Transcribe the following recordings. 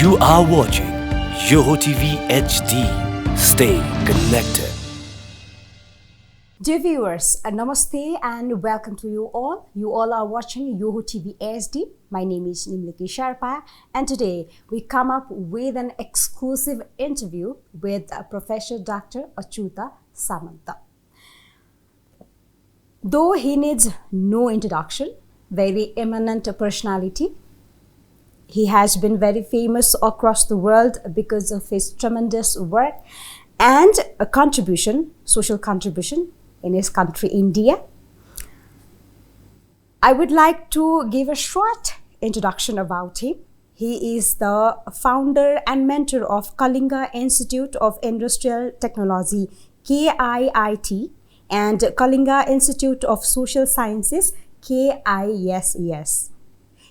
You are watching YOHO TV HD. Stay connected. Dear viewers, namaste and welcome to you all. You all are watching YOHO TV HD. My name is Nimliki Sharpa and today we come up with an exclusive interview with Professor Dr. Achyuta Samanta. Though he needs no introduction, very eminent personality, he has been very famous across the world because of his tremendous work and a contribution, social contribution in his country, India. I would like to give a short introduction about him. He is the founder and mentor of Kalinga Institute of Industrial Technology, KIIT, and Kalinga Institute of Social Sciences, KISES.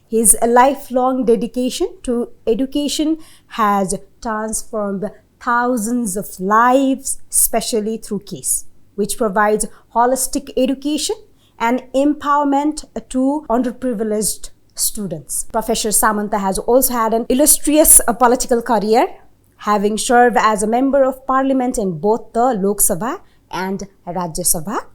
His lifelong dedication to education has transformed thousands of lives, especially through KISS, which provides holistic education and empowerment to underprivileged students. Professor Samanta has also had an illustrious political career, having served as a member of parliament in both the Lok Sabha and Rajya Sabha.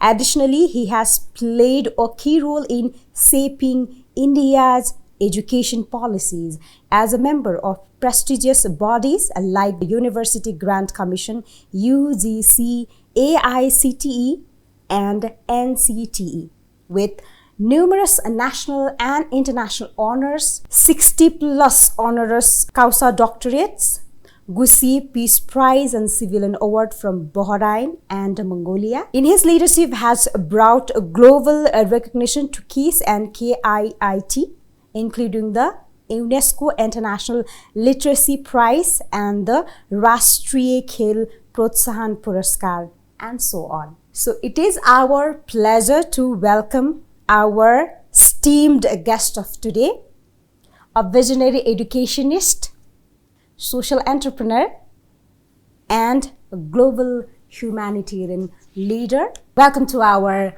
Additionally, he has played a key role in shaping India's education policies as a member of prestigious bodies like the University Grant Commission, UGC, AICTE, and NCTE, with numerous national and international honors, 60 plus honoris causa doctorates, Gusi Peace Prize and Civilian Award from Bahrain and Mongolia. In his leadership has brought global recognition to KISS and KIIT, including the UNESCO International Literacy Prize and the Rashtriya Khel Protsahan Puraskar, and so on. So it is our pleasure to welcome our esteemed guest of today, a visionary educationist, social entrepreneur, and a global humanitarian leader. Welcome to our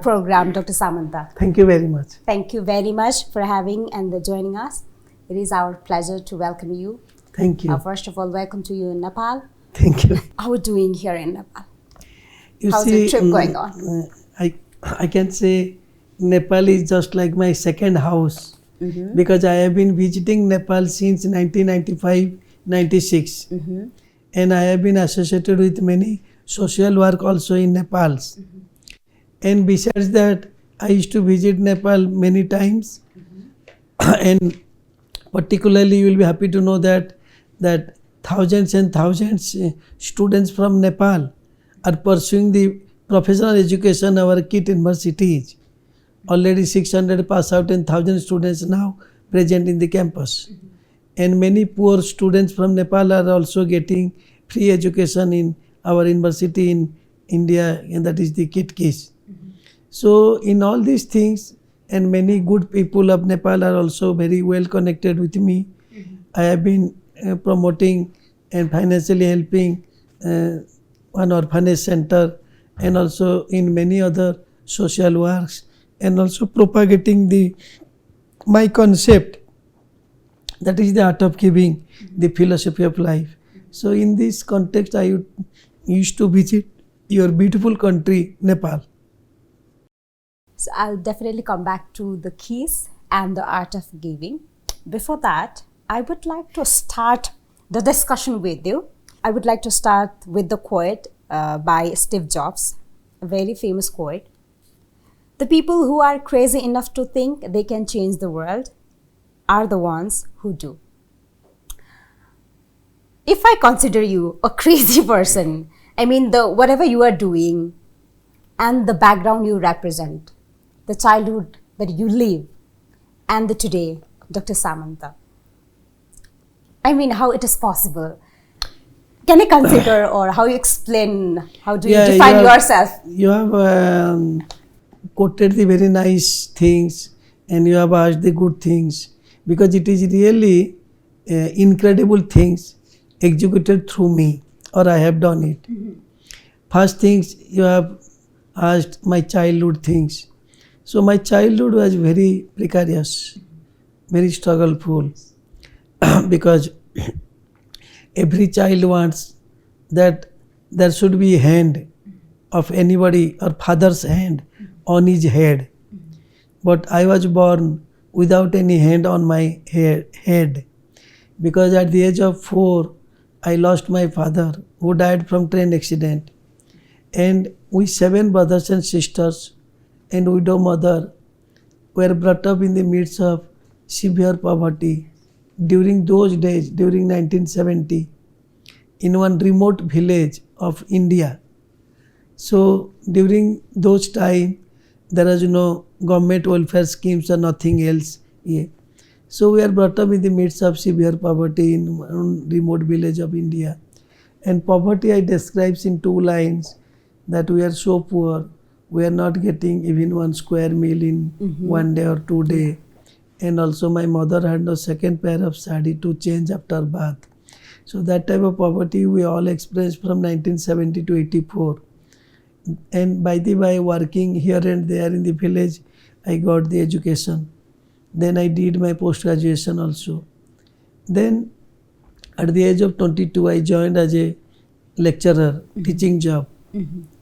program, Dr. Samanta. Thank you very much. Thank you very much for having and joining us. It is our pleasure to welcome you. Thank you. First of all, welcome to you in Nepal. Thank you. How are you doing here in Nepal? How's the trip going on? I can say Nepal is just like my second house. Because I have been visiting Nepal since 1995-96, and I have been associated with many social work also in Nepal. And besides that, I used to visit Nepal many times, and particularly you will be happy to know that thousands and thousands students from Nepal are pursuing the professional education our KIT universities. Already 600 pass out and 1,000 students now present in the campus. And many poor students from Nepal are also getting free education in our university in India, and that is the KIT case. So in all these things, and many good people of Nepal are also very well connected with me. I have been promoting and financially helping one orphanage center, and also in many other social works, and also propagating my concept, that is the art of giving, the philosophy of life. So in this context, I used to visit your beautiful country, Nepal. So I'll definitely come back to the keys and the art of giving. Before that, I would like to start the discussion with you. I would like to start with the quote by Steve Jobs, a very famous quote. The people who are crazy enough to think they can change the world are the ones who do. If I consider you a crazy person, I mean whatever you are doing and the background you represent, the childhood that you live, and the today, Dr. Samanta, I mean, how it is possible? Can you consider or how you explain, how do you define yourself? You have quoted the very nice things, and you have asked the good things, because it is really incredible things executed through me, or I have done it. First things, you have asked my childhood things. So my childhood was very precarious, very struggleful. because every child wants that there should be a hand of anybody or father's hand on his head. But I was born without any hand on my head, because at the age of 4 I lost my father, who died from train accident, and we 7 brothers and sisters and widow mother were brought up in the midst of severe poverty during those days, during 1970, in one remote village of India. So during those time there was no government welfare schemes or nothing else. So we are brought up in the midst of severe poverty in one remote village of India. And poverty I describes in 2 lines, that we are so poor, we are not getting even 1 square meal in 1 day or 2 days. And also my mother had no second pair of sari to change after bath. So that type of poverty we all experienced from 1970 to 84. And by the way, working here and there in the village, I got the education. Then I did my post-graduation also. Then at the age of 22, I joined as a lecturer, teaching job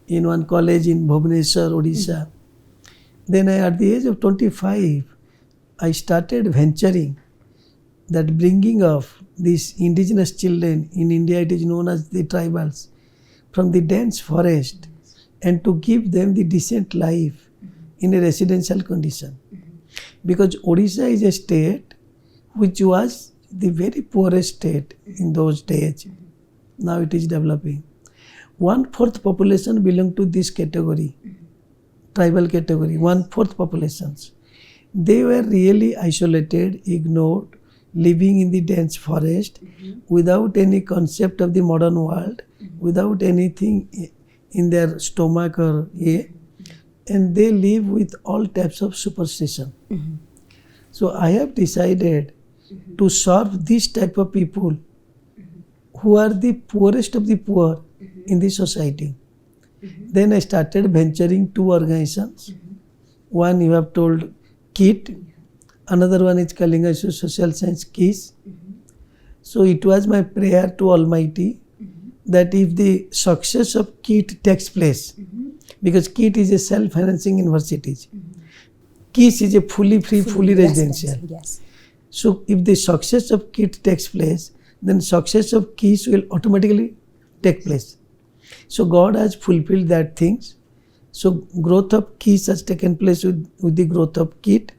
in one college in Bhubaneswar, Odisha. Then at the age of 25, I started venturing that bringing of these indigenous children, in India it is known as the tribals, from the dense forest, and to give them the decent life in a residential condition. Because Odisha is a state which was the very poorest state in those days. Now it is developing. 1/4 population belong to this category, tribal category, 1/4 populations. They were really isolated, ignored, living in the dense forest without any concept of the modern world, without anything in their stomach or and they live with all types of superstition. So I have decided to serve this type of people who are the poorest of the poor in the society. Then I started venturing 2 organizations. One you have told, KIT, another one is Kalinga Social Science KISS. So it was my prayer to Almighty that if the success of KIT takes place, because KIT is a self-financing university, KISS is a fully free, fully residential. Yes. So if the success of KIT takes place, then success of KISS will automatically take place. So God has fulfilled that things. So growth of KISS has taken place with the growth of KIT.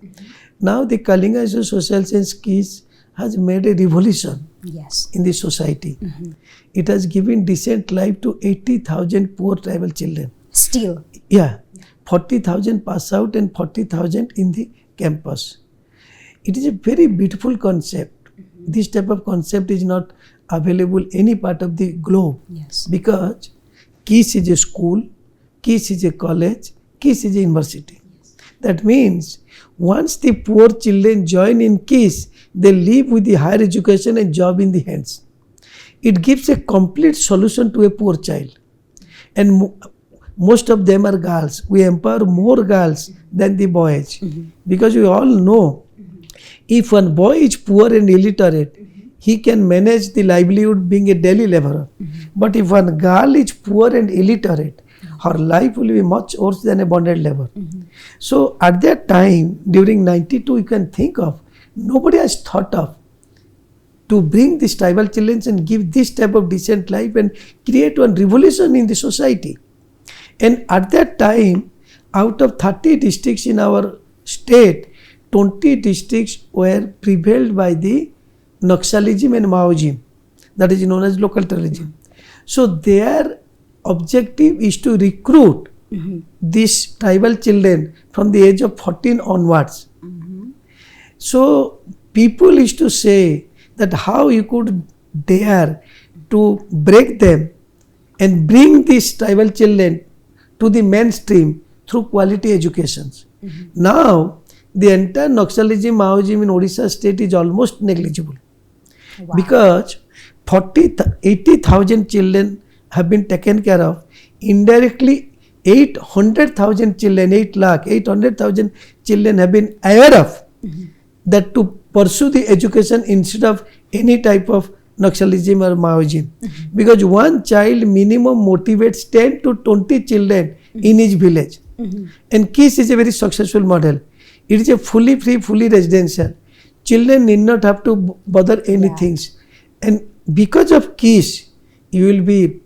Now the Kalinga Social Science KISS has made a revolution in the society. It has given decent life to 80,000 poor tribal children. Still? Yeah. 40,000 pass out and 40,000 in the campus. It is a very beautiful concept. This type of concept is not available any part of the globe. Yes. Because KISS is a school, KISS is a college, KISS is a university. That means once the poor children join in KISS, they live with the higher education and job in the hands. It gives a complete solution to a poor child. And most of them are girls. We empower more girls than the boys. Because we all know, if one boy is poor and illiterate, he can manage the livelihood being a daily laborer. But if one girl is poor and illiterate, her life will be much worse than a bonded labor. So at that time, during 92, you can think of, nobody has thought of to bring these tribal children and give this type of decent life and create one revolution in the society. And at that time, out of 30 districts in our state, 20 districts were prevailed by the Naxalism and Maoism, that is known as local terrorism. So their objective is to recruit these tribal children from the age of 14 onwards. So people used to say that how you could dare to break them and bring these tribal children to the mainstream through quality educations. Now, the entire Naxalism, Maoism in Odisha state is almost negligible. Because 80,000 children have been taken care of. Indirectly, 800,000 children, 800,000 children have been aware of that to pursue the education instead of any type of Naxalism or Maoism. Because one child minimum motivates 10 to 20 children in his village. And KISS is a very successful model. It is a fully free, fully residential. Children need not have to bother anything. And because of KISS, you will be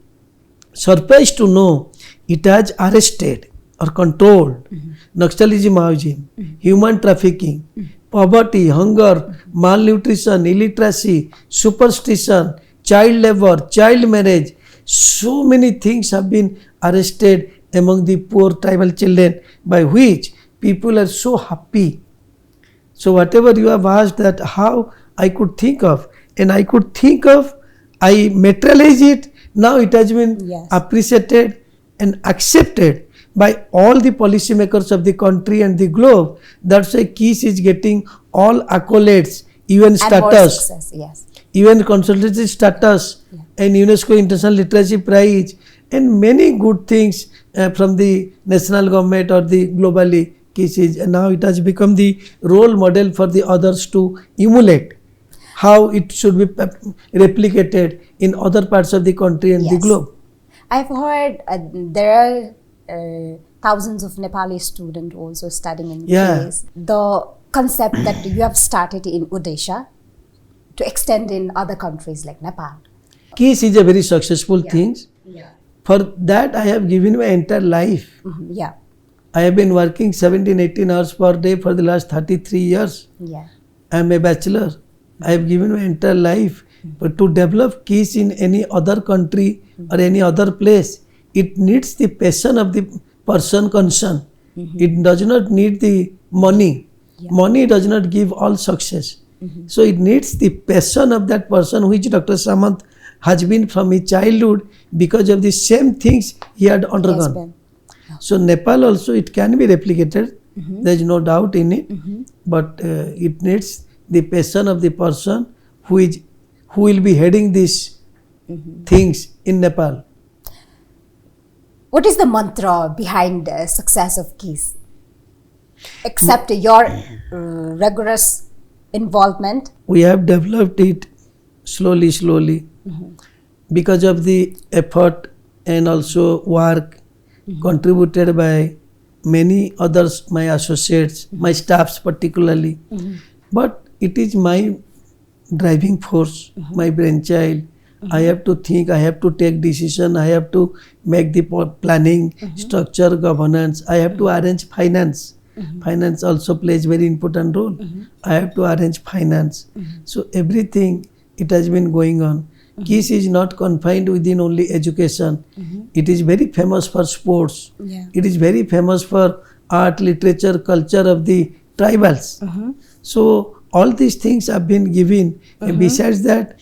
surprised to know it has arrested or controlled Naxalism, Maoism, human trafficking, poverty, hunger, malnutrition, illiteracy, superstition, child labor, child marriage. So many things have been arrested among the poor tribal children, by which people are so happy. So whatever you have asked, that how I could think of, and I could think of, I materialize it. Now it has been appreciated and accepted by all the policymakers of the country and the globe. That's why KISS is getting all accolades, UN status, UN consultancy status, and UNESCO International Literacy Prize, and many good things from the national government or the globally. KISS is, and now it has become the role model for the others to emulate how it should be replicated in other parts of the country and the globe. I've heard there are thousands of Nepali students also studying in KISS. The concept that you have started in Odisha to extend in other countries like Nepal. KISS is a very successful thing. For that I have given my entire life. I have been working 17-18 hours per day for the last 33 years. I am a bachelor. I have given my entire life. But to develop KISS in any other country or any other place, it needs the passion of the person concerned. It does not need the money. Money does not give all success. So it needs the passion of that person, which Dr. Samant has been from his childhood, because of the same things he had undergone. So Nepal also, it can be replicated. There is no doubt in it. But it needs the passion of the person who will be heading these things in Nepal. What is the mantra behind the success of KISS? Except your rigorous involvement? We have developed it slowly, because of the effort and also work contributed by many others, my associates, my staffs particularly. But it is my driving force, my brainchild. I have to think, I have to take decision, I have to make the planning, structure, governance. I have to arrange finance. Finance also plays very important role. I have to arrange finance. So everything, it has been going on. KISS is not confined within only education. It is very famous for sports. It is very famous for art, literature, culture of the tribals. So all these things have been given. And besides that,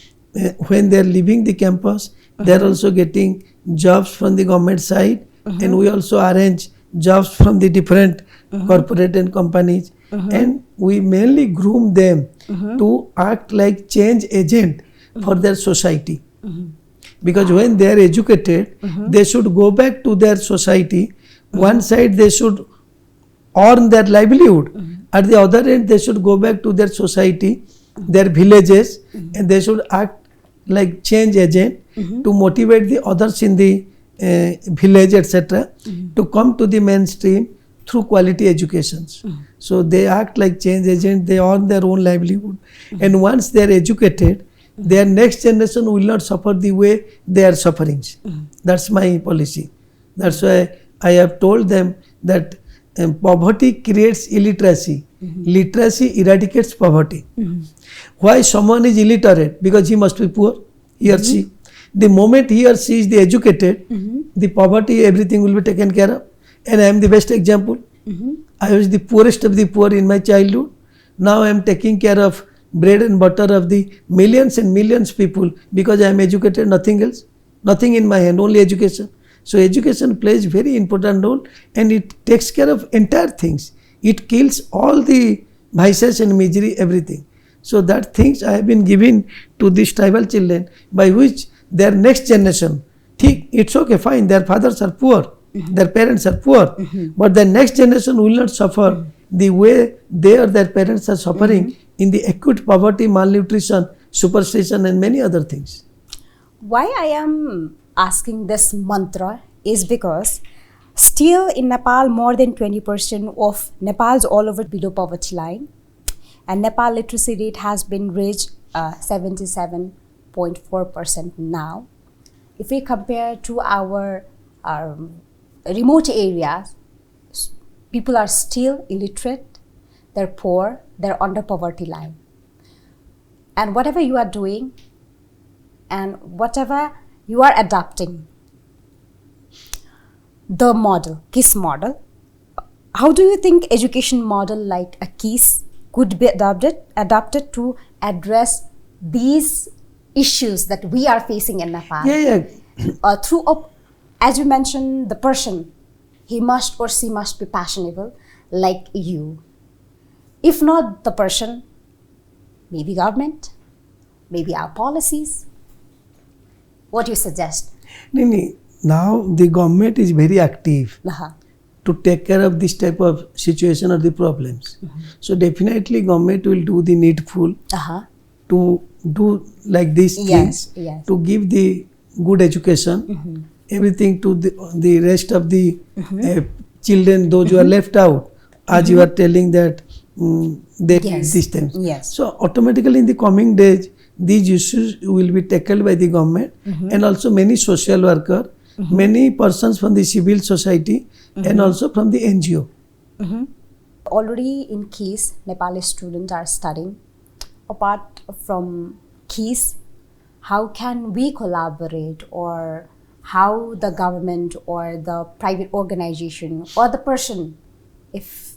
when they are leaving the campus, they are also getting jobs from the government side, and we also arrange jobs from the different corporate and companies, and we mainly groom them to act like change agent for their society. Because when they are educated, they should go back to their society. One side they should earn their livelihood, at the other end they should go back to their society, their villages, and they should act like change agent to motivate the others in the village, etc., to come to the mainstream through quality educations. So they act like change agent, they earn their own livelihood, and once they are educated, their next generation will not suffer the way they are suffering. That's my policy. That's why I have told them that poverty creates illiteracy. Literacy eradicates poverty. Why someone is illiterate? Because he must be poor, he or she. The moment he or she is the educated, the poverty, everything will be taken care of. And I am the best example. I was the poorest of the poor in my childhood. Now I am taking care of bread and butter of the millions and millions people, because I am educated, nothing else. Nothing in my hand, only education. So education plays very important role, and it takes care of entire things. It kills all the vices and misery, everything. So that things I have been given to these tribal children, by which their next generation, it's okay, fine, their fathers are poor, their parents are poor, but the next generation will not suffer the way they or their parents are suffering in the acute poverty, malnutrition, superstition and many other things. Why I am asking this mantra is because still in Nepal, more than 20% of Nepal's all over below poverty line, and Nepal literacy rate has been reached 77.4% now. If we compare to our remote areas, people are still illiterate, they're poor, they're under poverty line. And whatever you are doing and whatever you are adopting, the model, KISS model, how do you think education model like a KISS could be adopted to address these issues that we are facing in Nepal? As you mentioned, the person, he must or she must be passionable like you. If not the person, maybe government, maybe our policies. What do you suggest? Now the government is very active to take care of this type of situation or the problems. So definitely government will do the needful to do like these things, to give the good education, everything to the rest of the children, those who are left out, as you are telling that they need these things. So automatically in the coming days, these issues will be tackled by the government and also many social workers, many persons from the civil society and also from the NGO. Already in KISS, Nepali students are studying. Apart from KISS, how can we collaborate, or how the government or the private organization or the person, if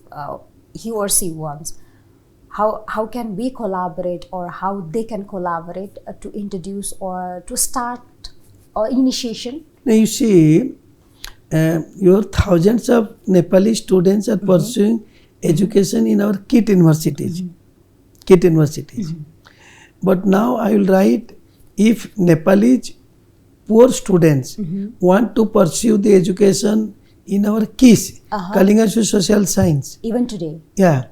he or she wants, how can we collaborate, or how they can collaborate to introduce or to start initiation? Now you see, your thousands of Nepali students are pursuing education in our KIT universities. But now I will write, if Nepalese poor students want to pursue the education in our KISS, Kalinga Social Science. Even today? Yeah,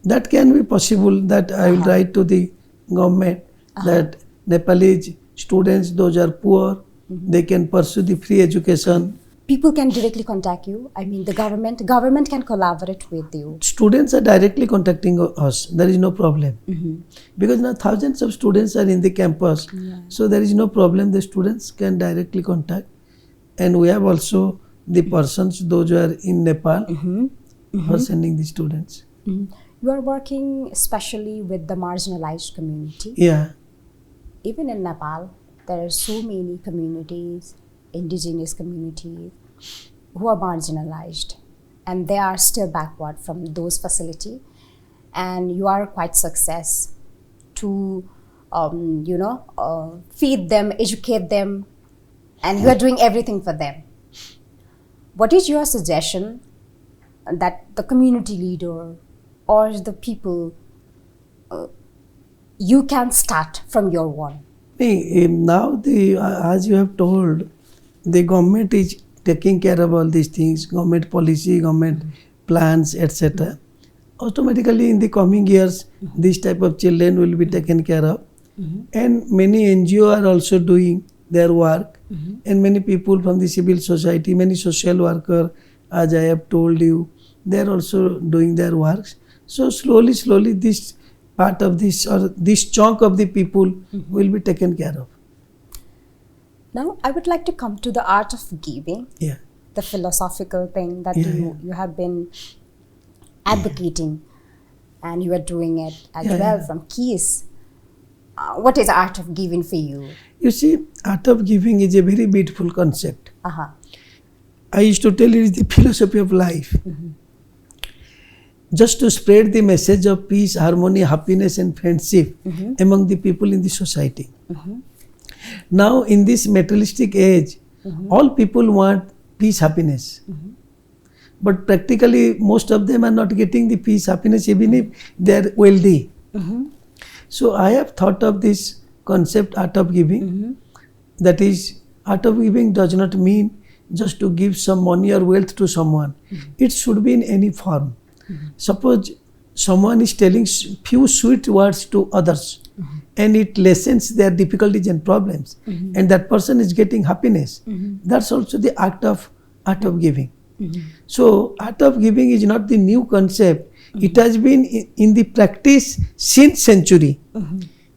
that can be possible. That I will write to the government that Nepalese students, those are poor, they can pursue the free education. People can directly contact you. I mean, the government can collaborate with you. Students are directly contacting us. There is no problem. Because now thousands of students are in the campus. So there is no problem. The students can directly contact. And we have also the persons, those who are in Nepal, for sending the students. You are working especially with the marginalized community. Yeah. Even in Nepal, there are so many communities, indigenous communities, who are marginalized, and they are still backward from those facilities. And you are quite success to feed them, educate them, and you are doing everything for them. What is your suggestion that the community leader or the people you can start from your one? Now, as you have told, the government is taking care of all these things, government policy, government plans, etc. Automatically in the coming years, this type of children will be taken care of. And many NGO are also doing their work, and many people from the civil society, many social workers, as I have told you, they are also doing their works. So slowly this part of this, or this chunk of the people will be taken care of. Now I would like to come to the art of giving, the philosophical thing that you have been advocating, and you are doing it as well from KISS. What is art of giving for you? You see, art of giving is a very beautiful concept. I used to tell you it's the philosophy of life. Just to spread the message of peace, harmony, happiness and friendship among the people in the society. Now in this materialistic age, all people want peace, happiness. But practically most of them are not getting the peace, happiness even if they are wealthy. So I have thought of this concept, art of giving. That is, art of giving does not mean just to give some money or wealth to someone. It should be in any form. Suppose someone is telling few sweet words to others. and it lessens their difficulties and problems, and that person is getting happiness. That's also the art of giving. So art of giving is not the new concept. It has been in the practice since century.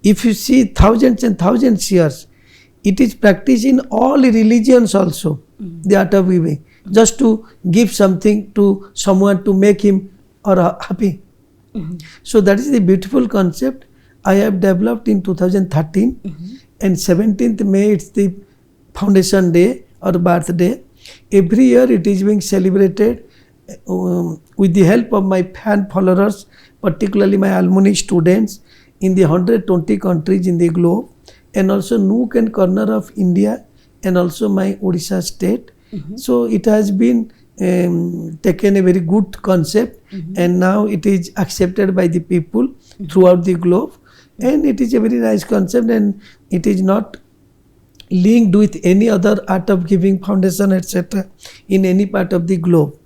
If you see thousands and thousands years, it is practiced in all religions also, the art of giving, just to give something to someone to make him or her happy. So that is the beautiful concept I have developed in 2013, and 17th May it's the foundation day or birthday. Every year it is being celebrated with the help of my fan followers, particularly my alumni students in the 120 countries in the globe, and also nook and corner of India, and also my Odisha state. So it has been taken a very good concept, and now it is accepted by the people throughout the globe, and it is a very nice concept, and it is not linked with any other art of giving foundation, etc., in any part of the globe.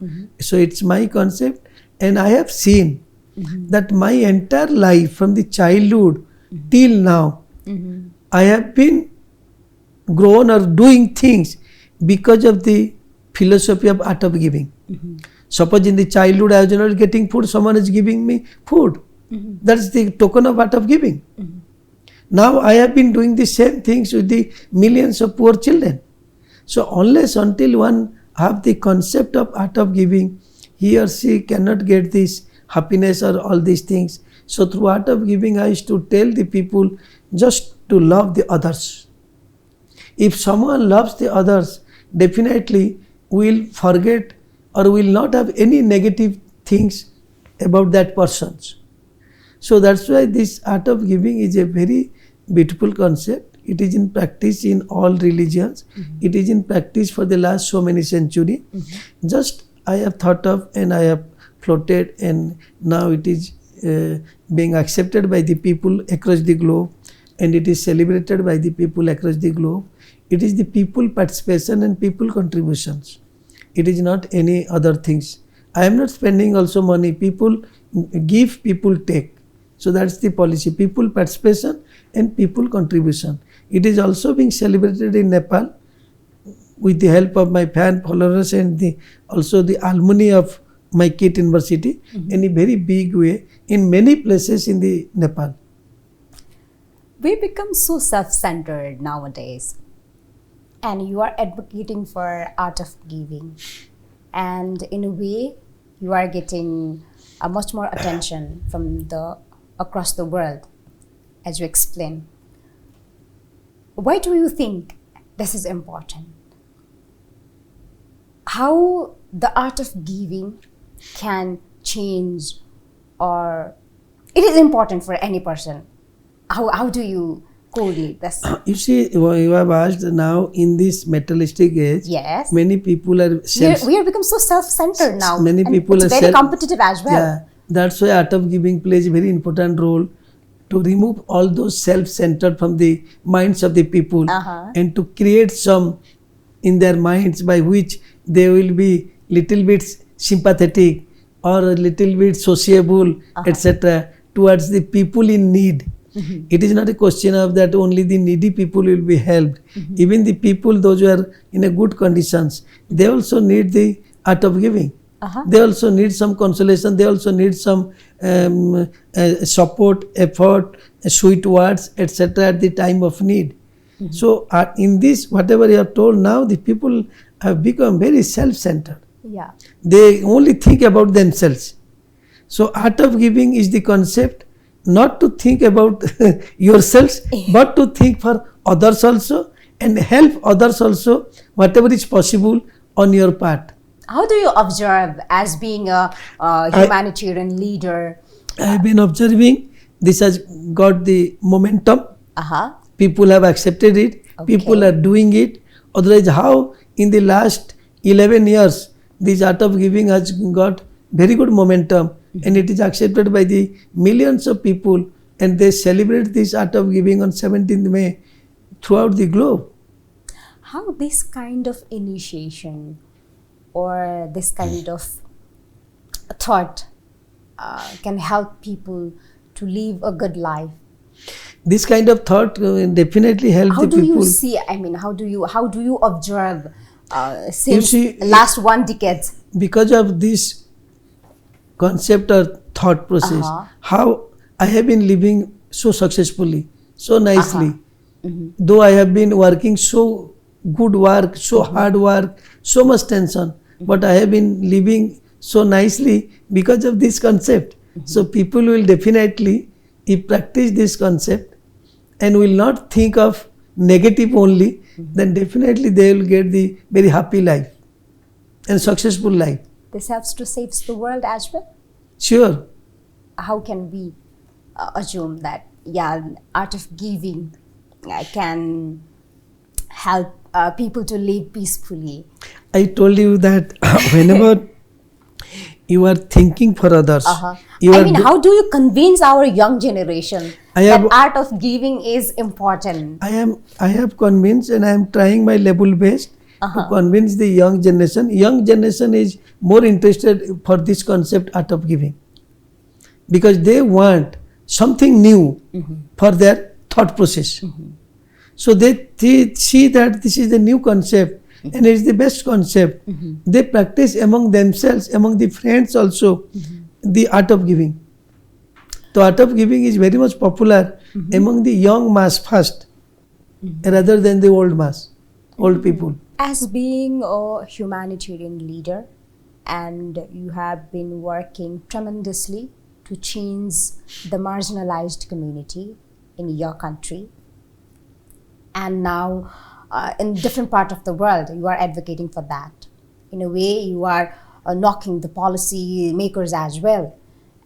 So it's my concept, and I have seen that my entire life from the childhood till now, I have been grown or doing things because of the philosophy of art of giving. Suppose in the childhood I was not getting food, someone is giving me food. That's the token of art of giving. Now I have been doing the same things with the millions of poor children. So unless until one have the concept of art of giving, he or she cannot get this happiness or all these things. So through art of giving, I used to tell the people just to love the others. If someone loves the others, definitely will forget or will not have any negative things about that person. So that's why this art of giving is a very beautiful concept. It is in practice in all religions. It is in practice for the last so many centuries. Just I have thought of and I have floated, and now it is being accepted by the people across the globe, and it is celebrated by the people across the globe. It is the people participation and people contributions. It is not any other things. I am not spending also money. People give, people take. So that's the policy, people participation and people contribution. It is also being celebrated in Nepal with the help of my fan followers and also the alumni of my KIT University in a very big way in many places in the Nepal. We become so self-centered nowadays, and you are advocating for art of giving, and in a way you are getting a much more attention from across the world, as you explain. Why do you think this is important? How the art of giving can change, or it is important for any person? How do you correlate this? You see, you have asked now in this materialistic age, Yes. many people are We have become so self-centered now. Many and people it's are very competitive as well. Yeah, that's why art of giving plays a very important role to remove all those self-centered from the minds of the people and to create some in their minds by which they will be little bit sympathetic or a little bit sociable, etc., towards the people in need. It is not a question of that only the needy people will be helped. Even the people, those who are in a good conditions, they also need the art of giving. They also need some consolation. They also need some support, effort, sweet words, etc. at the time of need. So in this, whatever you have told now, the people have become very self-centered. Yeah. They only think about themselves. So art of giving is the concept not to think about yourselves, but to think for others also and help others also, whatever is possible on your part. How do you observe as being a humanitarian leader? I have been observing this has got the momentum. People have accepted it. People are doing it. Otherwise, how in the last 11 years, this art of giving has got very good momentum, and it is accepted by the millions of people, and they celebrate this art of giving on 17th May throughout the globe. How this kind of initiation or this kind of thought can help people to live a good life? this kind of thought definitely help How the do people. you see, I mean, how do you observe since see, last 1 decade? Because of this concept or thought process, Uh-huh. how I have been living so successfully, so nicely, Mm-hmm. though I have been working so good work, so hard work, so much tension, but I have been living so nicely because of this concept. So people will definitely, if practice this concept and will not think of negative only, then definitely they will get the very happy life and successful life. This helps to save the world as well. Sure. How can we assume that, yeah, art of giving can help people to live peacefully? I told you that whenever you are thinking for others, you I are mean, how do you convince our young generation I that have- art of giving is important? I have convinced, and I am trying my level best to convince the young generation. Young generation is more interested for this concept art of giving because they want something new for their thought process. So they see that this is the new concept and it is the best concept. They practice among themselves, among the friends also, the art of giving. The art of giving is very much popular among the young mass first, rather than the old mass, old people. As being a humanitarian leader, and you have been working tremendously to change the marginalized community in your country, and now in different part of the world you are advocating for that. In a way, you are knocking the policy makers as well,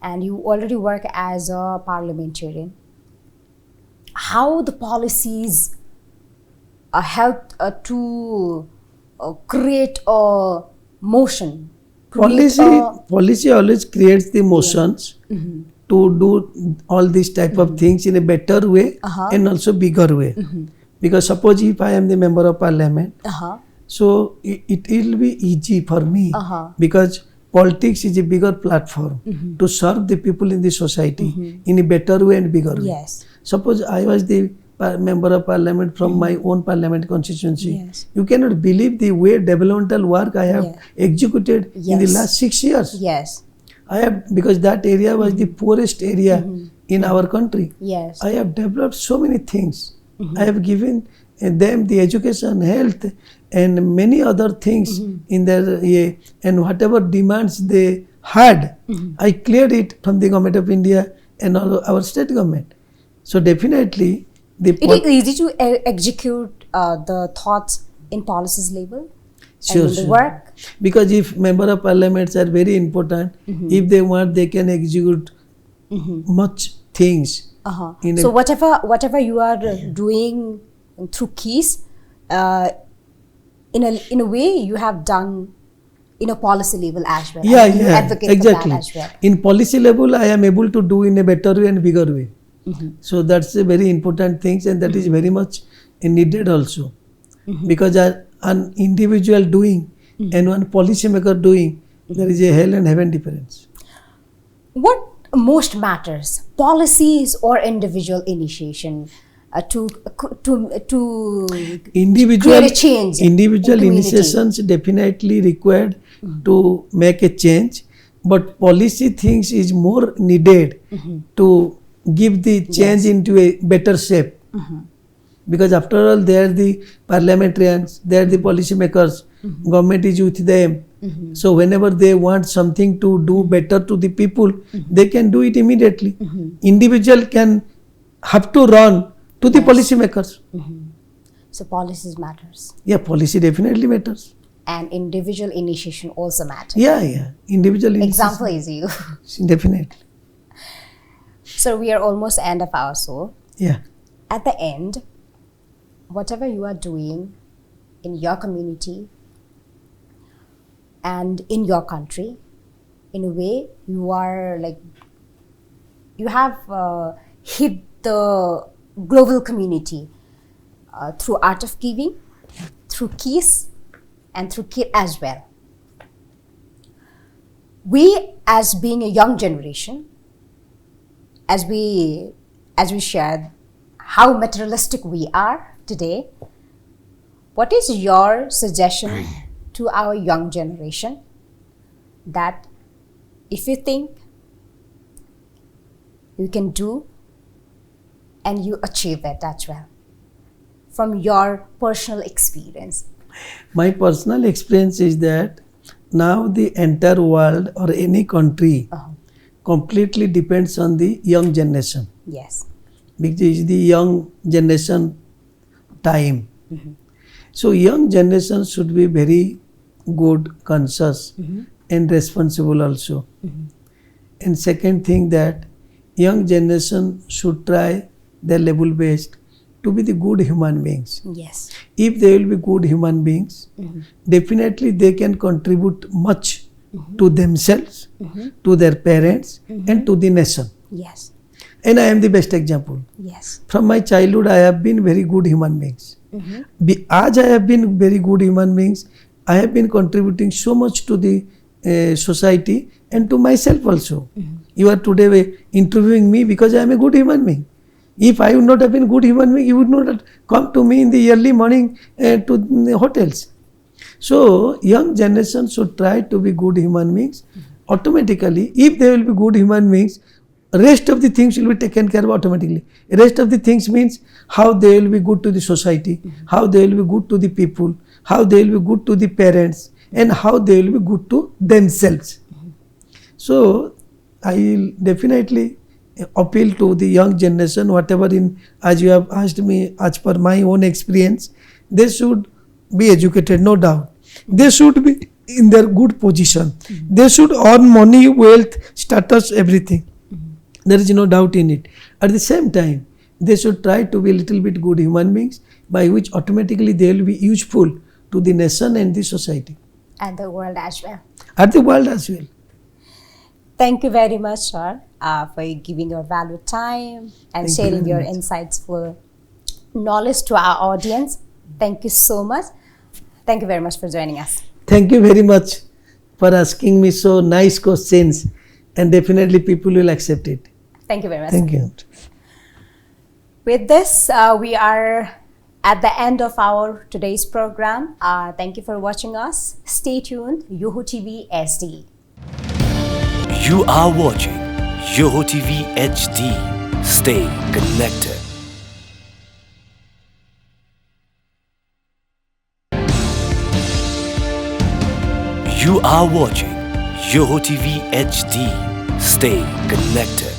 and you already work as a parliamentarian. How the policies helped to create a motion, Policy always creates the motions to do all these type of things in a better way and also bigger way. Because suppose if I am the member of parliament, so it will be easy for me because politics is a bigger platform to serve the people in the society in a better way and bigger way. Yes. Suppose I was the member of parliament from my own parliament constituency. Yes. You cannot believe the way developmental work I have executed in the Yes. last 6 years. Yes. I have, because that area was the poorest area in our country. Yes. I have developed so many things. I have given them the education, health, and many other things in their and whatever demands they had, I cleared it from the government of India and our state government. So definitely, It is easy to execute the thoughts in policies level and in the work. Because if member of parliaments are very important, if they want, they can execute much things. In So whatever you are doing through keys, in a way you have done in a policy level as well. Yeah, and you advocate exactly. for that as well. In policy level, I am able to do in a better way and bigger way. So that's a very important thing, and that is very much needed also. Because an individual doing and one policy maker doing, there is a hell and heaven difference. What most matters, policies or individual initiation to Individual create a change in individual community? initiations definitely required to make a change, but policy things is more needed to give the change into a better shape. Because after all, they are the parliamentarians, they are the policy makers, government is with them. So whenever they want something to do better to the people, they can do it immediately. Individual can have to run to the policy makers. So policies matters, Yeah, policy definitely matters. and individual initiation also matters. Yeah. Individual Example is you. initiative, definitely. So we are almost end of our show. Yeah. At the end, whatever you are doing in your community and in your country, in a way you are like, you have hit the global community through art of giving, through keys, and through kit as well. We, as being a young generation, as we shared how materialistic we are today, what is your suggestion to our young generation that if you think you can do and you achieve it as well, from your personal experience? My personal experience is that now the entire world or any country completely depends on the young generation. Yes. Because it is the young generation time. So young generation should be very good, conscious and responsible also. And second thing that young generation should try their level best to be the good human beings. Yes. If they will be good human beings, definitely they can contribute much to themselves, to their parents and to the nation. Yes. And I am the best example. Yes. From my childhood I have been very good human beings. As I have been very good human beings, I have been contributing so much to the society and to myself also. You are today interviewing me because I am a good human being. If I would not have been good human being, you would not have come to me in the early morning to the hotels. So young generation should try to be good human beings. Automatically, if they will be good human beings, rest of the things will be taken care of automatically. Rest of the things means how they will be good to the society, how they will be good to the people, how they will be good to the parents, and how they will be good to themselves. So I will definitely appeal to the young generation, whatever as you have asked me, as per my own experience, they should be educated, no doubt. They should be in their good position. They should earn money, wealth, status, everything. There is no doubt in it. At the same time, they should try to be a little bit good human beings, by which automatically they will be useful to the nation and the society. And the world as well. At the world as well. Thank you very much, sir, for giving your valued time and sharing your insightful knowledge to our audience. Thank you so much. Thank you very much for joining us. Thank you very much for asking me so nice questions, and definitely people will accept it. Thank you very much. Thank you. With this, we are at the end of our today's program. Thank you for watching us. Stay tuned. YOHO TV SD. You are watching YOHO TV HD. Stay connected. You are watching YOHO TV HD. Stay connected.